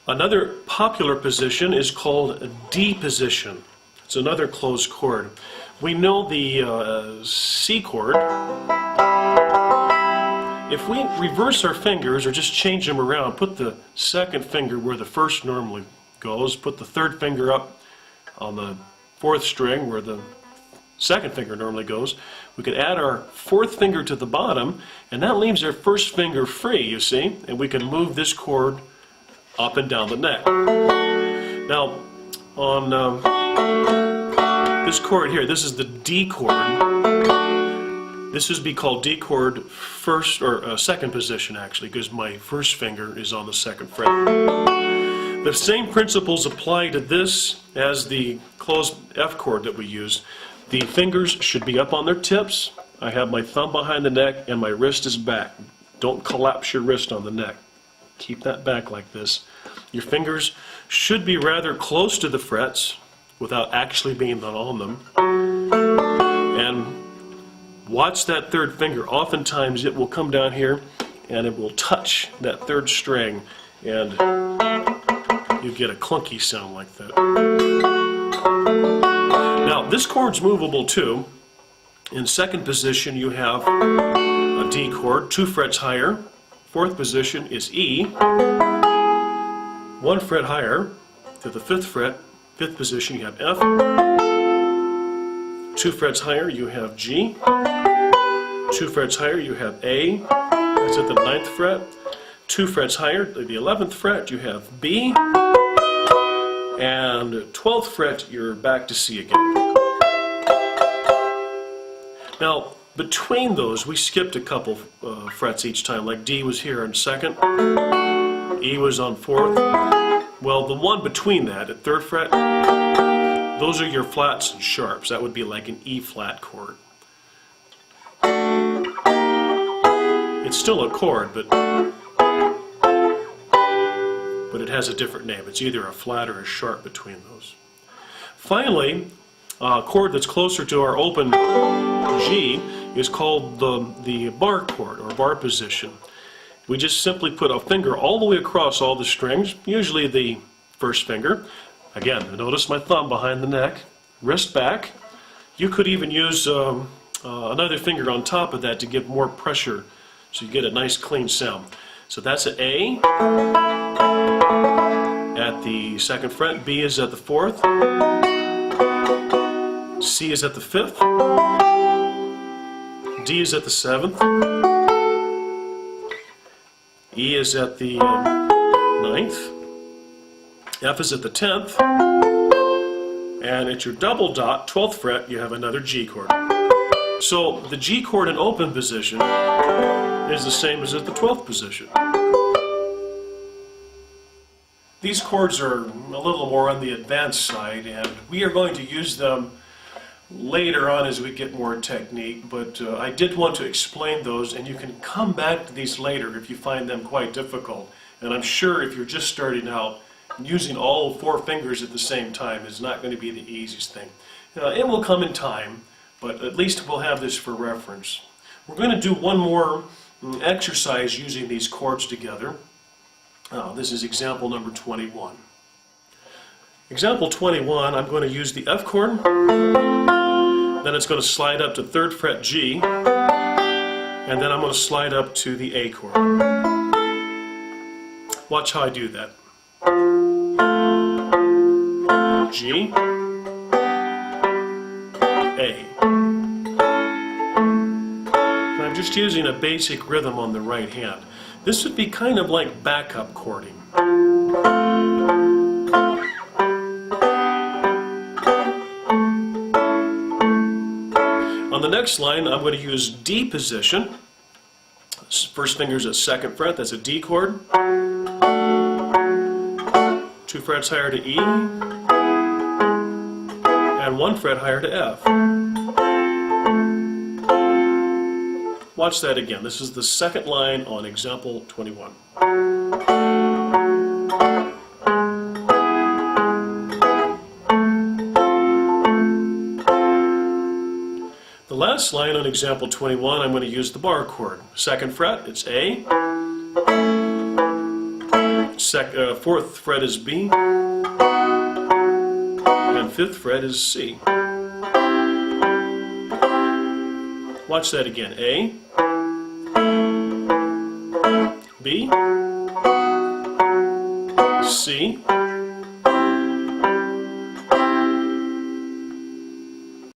Another popular position is called a D position. It's another closed chord. We know the C chord. If we reverse our fingers or just change them around, put the second finger where the first normally goes, put the third finger up on the fourth string where the second finger normally goes, we could add our fourth finger to the bottom, and that leaves our first finger free, you see, and we can move this chord up and down the neck. Now, on this chord here, this is the D chord. This would be called D chord first or second position, actually, because my first finger is on the second fret. The same principles apply to this as the closed F chord that we use. The fingers should be up on their tips. I have my thumb behind the neck and my wrist is back. Don't collapse your wrist on the neck. Keep that back like this. Your fingers should be rather close to the frets without actually being on them. And watch that third finger. Oftentimes it will come down here and it will touch that third string, and you get a clunky sound like that. Now this chord's movable too. In second position you have a D chord, 2 frets higher. Fourth position is E. 1 fret higher to the 5th fret. Fifth position you have F. 2 frets higher you have G. 2 frets higher you have A. That's at the 9th fret. 2 frets higher to the 11th fret you have B. And 12th fret you're back to C again. Now between those we skipped a couple frets each time, like D was here on 2nd, E was on 4th. Well, the one between that at 3rd fret, those are your flats and sharps. That would be like an E flat chord. It's still a chord, but it has a different name. It's either a flat or a sharp between those. Finally, a chord that's closer to our open G is called the bar chord, or bar position. We just simply put a finger all the way across all the strings, usually the first finger. Again, notice my thumb behind the neck, wrist back. You could even use another finger on top of that to give more pressure so you get a nice clean sound. So that's an A at the 2nd fret, B is at the 4th, C is at the 5th, D is at the 7th, E is at the 9th, F is at the 10th, and at your double dot, 12th fret, you have another G chord. So the G chord in open position is the same as at the 12th position. These chords are a little more on the advanced side, and we are going to use them later on as we get more technique, but I did want to explain those, and you can come back to these later if you find them quite difficult. And I'm sure if you're just starting out, using all 4 fingers at the same time is not going to be the easiest thing. It will come in time, but at least we'll have this for reference. We're going to do one more exercise using these chords together. This is example number 21. Example 21, I'm going to use the F chord, then it's going to slide up to 3rd fret G, and then I'm going to slide up to the A chord. Watch how I do that. G, A. I'm just using a basic rhythm on the right hand. This would be kind of like backup chording. On the next line, I'm going to use D position. First finger's at 2nd fret, that's a D chord. 2 frets higher to E, and 1 fret higher to F. Watch that again. This is the second line on example 21. The last line on example 21, I'm going to use the bar chord. 2nd fret, it's A. fourth fret is B, and fifth fret is C. Watch that again. A, B, C,